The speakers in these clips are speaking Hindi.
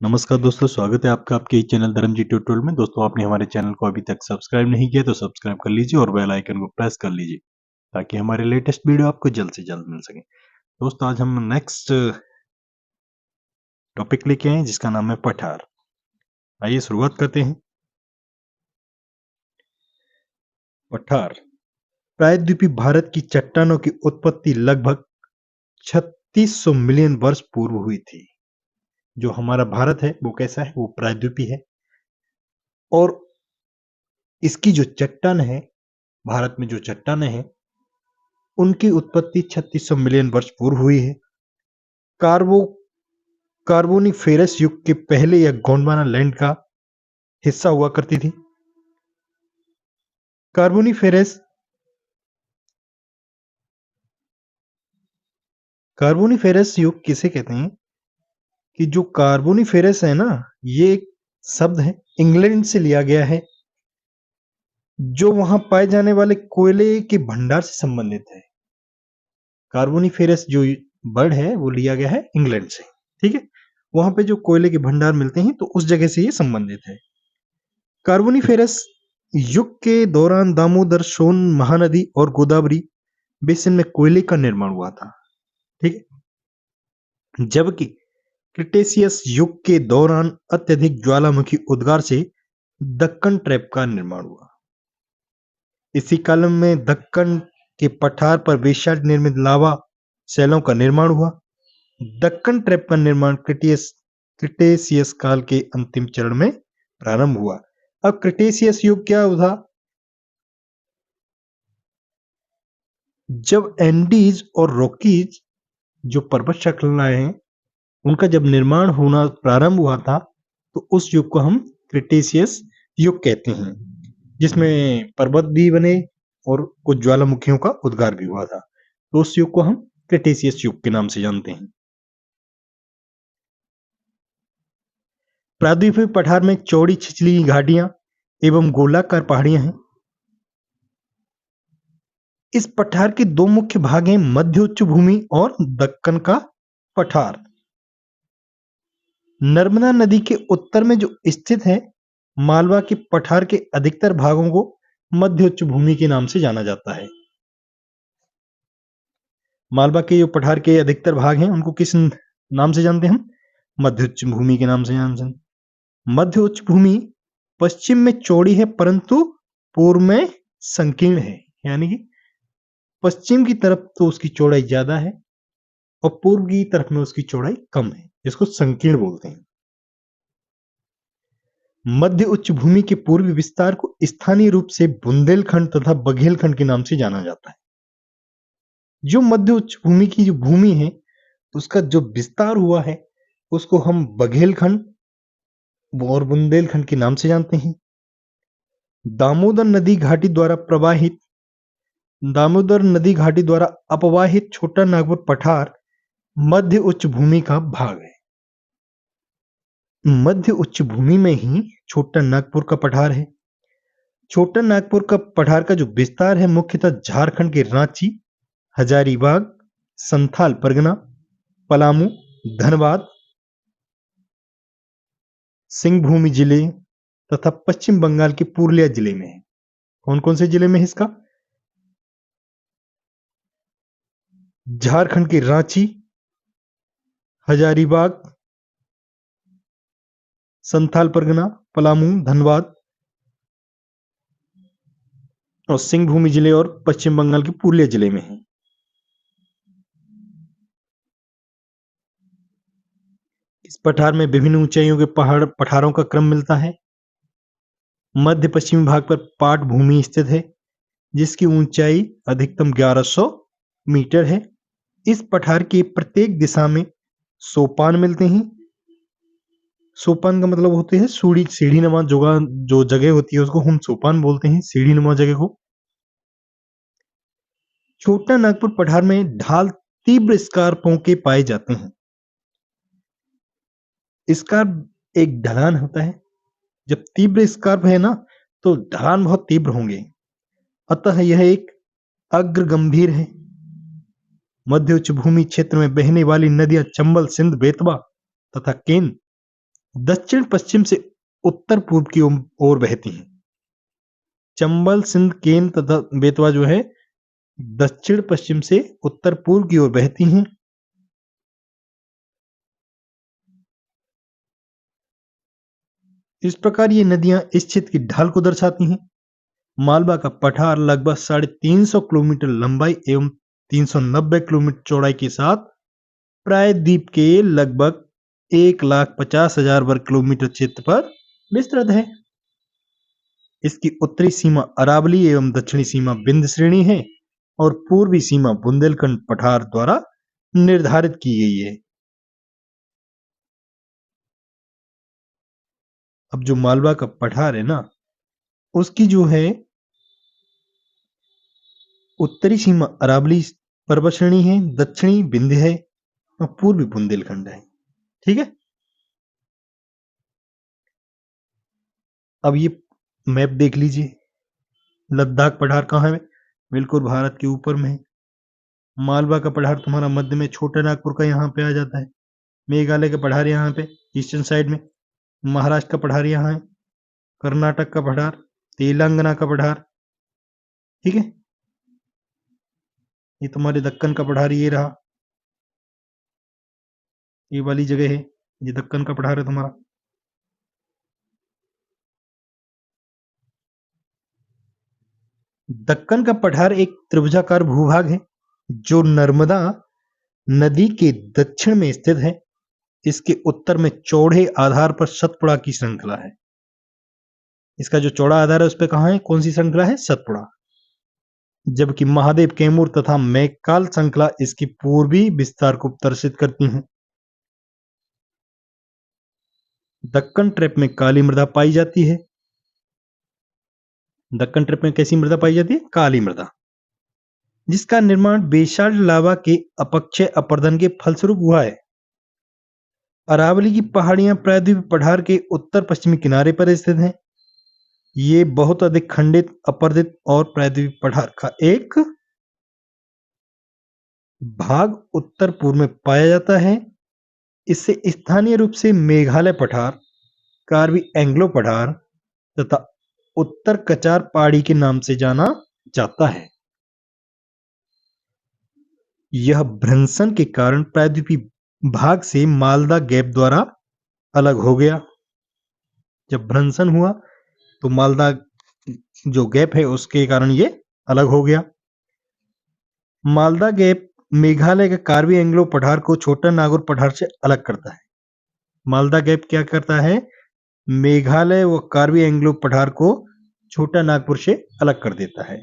नमस्कार दोस्तों, स्वागत है आपका आपके चैनल धर्मजी ट्यूटोरियल में। दोस्तों, आपने हमारे चैनल को अभी तक सब्सक्राइब नहीं किया तो सब्सक्राइब कर लीजिए और बेल आइकन को प्रेस कर लीजिए ताकि हमारे लेटेस्ट वीडियो आपको जल्द से जल्द मिल सके। दोस्तों, आज हम नेक्स्ट टॉपिक लेके आए जिसका नाम है पठार। आइए शुरुआत करते हैं। पठार प्रायद्वीपीय भारत की चट्टानों की उत्पत्ति लगभग 3600 मिलियन वर्ष पूर्व हुई थी। जो हमारा भारत है वो कैसा है, वो प्रायद्वीपीय है और इसकी जो चट्टान है, भारत में जो चट्टानें हैं उनकी उत्पत्ति 3600 मिलियन वर्ष पूर्व हुई है। कार्बोनिफेरस युग के पहले यह गोंडवाना लैंड का हिस्सा हुआ करती थी। कार्बोनिफेरस युग किसे कहते हैं कि जो कार्बोनिफेरस है ना, ये एक शब्द है, इंग्लैंड से लिया गया है, जो वहां पाए जाने वाले कोयले के भंडार से संबंधित है। कार्बोनिफेरस जो वर्ड है वो लिया गया है इंग्लैंड से, ठीक है। वहां पे जो कोयले के भंडार मिलते हैं तो उस जगह से ये संबंधित है। कार्बोनिफेरस युग के दौरान दामोदर, सोन महानदी और गोदावरी बेसिन में कोयले का निर्माण हुआ था, ठीक है। जबकि क्रिटेशियस युग के दौरान अत्यधिक ज्वालामुखी उद्गार से दक्कन ट्रैप का निर्माण हुआ। इसी काल में दक्कन के पठार पर वेश्यार्ड निर्मित लावा शैलों का निर्माण हुआ। दक्कन ट्रैप का निर्माण क्रिटेशियस काल के अंतिम चरण में प्रारंभ हुआ। अब क्रिटेशियस युग क्या था? जब एंडीज और रॉकीज जो पर्वत श्रृंखलाएं हैं उनका जब निर्माण होना प्रारंभ हुआ था तो उस युग को हम क्रिटेशियस युग कहते हैं, जिसमें पर्वत भी बने और कुछ ज्वालामुखियों का उद्गार भी हुआ था। तो उस युग को हम क्रिटेशियस युग के नाम से जानते हैं। प्रायद्वीपीय पठार में चौड़ी छिछली घाटियां एवं गोलाकार पहाड़ियां हैं। इस पठार के दो मुख्य भाग हैं, मध्य उच्च भूमि और दक्कन का पठार। नर्मदा नदी के उत्तर में जो स्थित है, मालवा के पठार के अधिकतर भागों को मध्य उच्च भूमि के नाम से जाना जाता है। मालवा के जो पठार के अधिकतर भाग हैं उनको किस नाम से जानते हैं हम? मध्य उच्च भूमि के नाम से जानते हैं। मध्य उच्च भूमि पश्चिम में चौड़ी है परंतु पूर्व में संकीर्ण है, यानी कि पश्चिम की तरफ तो उसकी चौड़ाई ज्यादा है और पूर्व की तरफ में उसकी चौड़ाई कम है, जिसको संकीर्ण बोलते हैं। मध्य उच्च भूमि के पूर्वी विस्तार को स्थानीय रूप से बुंदेलखंड तथा बघेलखंड के नाम से जाना जाता है। जो मध्य उच्च भूमि की जो भूमि है उसका जो विस्तार हुआ है उसको हम बघेलखंड और बुंदेलखंड के नाम से जानते हैं। दामोदर नदी घाटी द्वारा अपवाहित छोटा नागपुर पठार मध्य उच्च भूमि का भाग है। मध्य उच्च भूमि में ही छोटा नागपुर का पठार है। छोटा नागपुर का पठार का जो विस्तार है मुख्यतः झारखंड के रांची, हजारीबाग, संथाल परगना, पलामू, धनबाद, सिंहभूमि जिले तथा पश्चिम बंगाल के पुरुलिया जिले में है। कौन कौन से जिले में है इसका? झारखंड के रांची, हजारीबाग, संथाल परगना, पलामू, धनबाद और सिंहभूमि जिले और पश्चिम बंगाल के पुरुलिया जिले में है। इस पठार में विभिन्न ऊंचाइयों के पठारों का क्रम मिलता है। मध्य पश्चिमी भाग पर पाट भूमि स्थित है जिसकी ऊंचाई अधिकतम 1100 मीटर है। इस पठार की प्रत्येक दिशा में सोपान मिलते हैं। सोपान का मतलब होते हैं सीढ़ी नुमा जो जगह होती है उसको हम सोपान बोलते हैं, सीढ़ी नुमा जगह को। छोटा नागपुर पठार में ढाल तीव्र स्कार्पों के पाए जाते हैं। स्कार्प एक ढलान होता है, जब तीव्र स्कार्प है ना तो ढलान बहुत तीव्र होंगे, अतः यह एक अग्र गंभीर है। मध्य उच्च भूमि क्षेत्र में बहने वाली नदियां चंबल, सिंध, बेतवा तथा केन दक्षिण पश्चिम से उत्तर पूर्व की ओर बहती हैं। चंबल, सिंध, केन तथा बेतवा जो है दक्षिण पश्चिम से उत्तर पूर्व की ओर बहती हैं। इस प्रकार ये नदियां इस क्षेत्र की ढाल को दर्शाती हैं। मालवा का पठार लगभग 350 किलोमीटर लंबाई एवं 390 किलोमीटर चौड़ाई के साथ प्रायद्वीप के लगभग 1,50,000 वर्ग किलोमीटर क्षेत्र पर विस्तृत है। इसकी उत्तरी सीमा अरावली एवं दक्षिणी सीमा विंध्य श्रेणी है और पूर्वी सीमा बुंदेलखंड पठार द्वारा निर्धारित की गई है। अब जो मालवा का पठार है ना, उसकी जो है उत्तरी सीमा अरावली पर्वत श्रेणी है, दक्षिणी विंध्य है और पूर्वी बुंदेलखंड है। ठीक है। अब ये मैप देख लीजिए। लद्दाख पठार कहाँ है? बिल्कुल भारत के ऊपर में है। मालवा का पठार तुम्हारा मध्य में, छोटा नागपुर का यहाँ पे आ जाता है। मेघालय का पठार यहाँ पे ईस्टर्न साइड में, महाराष्ट्र का पठार यहाँ है, कर्नाटक का पठार, तेलंगाना का पठार। ठीक है। ये तुम्हारे दक्कन का पठार ये रहा, ये वाली जगह है, ये दक्कन का पठार है तुम्हारा। दक्कन का पठार एक त्रिभुजाकार भूभाग है जो नर्मदा नदी के दक्षिण में स्थित है। इसके उत्तर में चौड़े आधार पर सतपुड़ा की श्रृंखला है। इसका जो चौड़ा आधार है उस पर कहां है, कौन सी श्रृंखला है? सतपुड़ा। जबकि महादेव, कैमूर तथा मैकाल श्रृंखला इसकी पूर्वी विस्तार को प्रदर्शित करती हैं। दक्कन ट्रैप में काली मृदा पाई जाती है। दक्कन ट्रैप में कैसी मृदा पाई जाती है? काली मृदा, जिसका निर्माण बेसाल्ट लावा के अपक्षय अपरदन के फलस्वरूप हुआ है। अरावली की पहाड़ियां प्रायद्वीप पठार के उत्तर पश्चिमी किनारे पर स्थित हैं। ये बहुत अधिक खंडित, अपर्दित और प्रायद्वीप पठार का एक भाग उत्तर पूर्व में पाया जाता है। इसे स्थानीय रूप से मेघालय पठार, कार्बी एंग्लो पठार तथा उत्तर कचार पहाड़ी के नाम से जाना जाता है। यह भ्रंशन के कारण प्रायद्वीपीय भाग से मालदा गैप द्वारा अलग हो गया। जब भ्रंशन हुआ तो मालदा जो गैप है उसके कारण ये अलग हो गया। मालदा गैप मेघालय के कार्बी एंग्लो पठार को छोटा नागौर पठार से अलग करता है। मालदा गैप क्या करता है? मेघालय व कार्बी एंग्लो पठार को छोटा नागपुर से अलग कर देता है।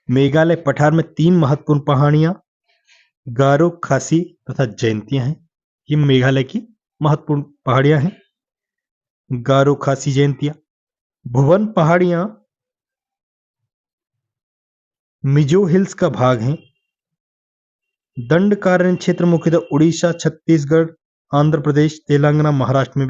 मेघालय पठार में 3 महत्वपूर्ण पहाड़ियां गारो, खासी तथा जयंतियां हैं। ये मेघालय की महत्वपूर्ण पहाड़ियां हैं, गारो, खासी, जयंतियां। भुवन पहाड़ियां मिजो हिल्स का भाग हैं। दंडकारण्य क्षेत्र मुख्यतः उड़ीसा, छत्तीसगढ़, आंध्र प्रदेश, तेलंगाना, महाराष्ट्र में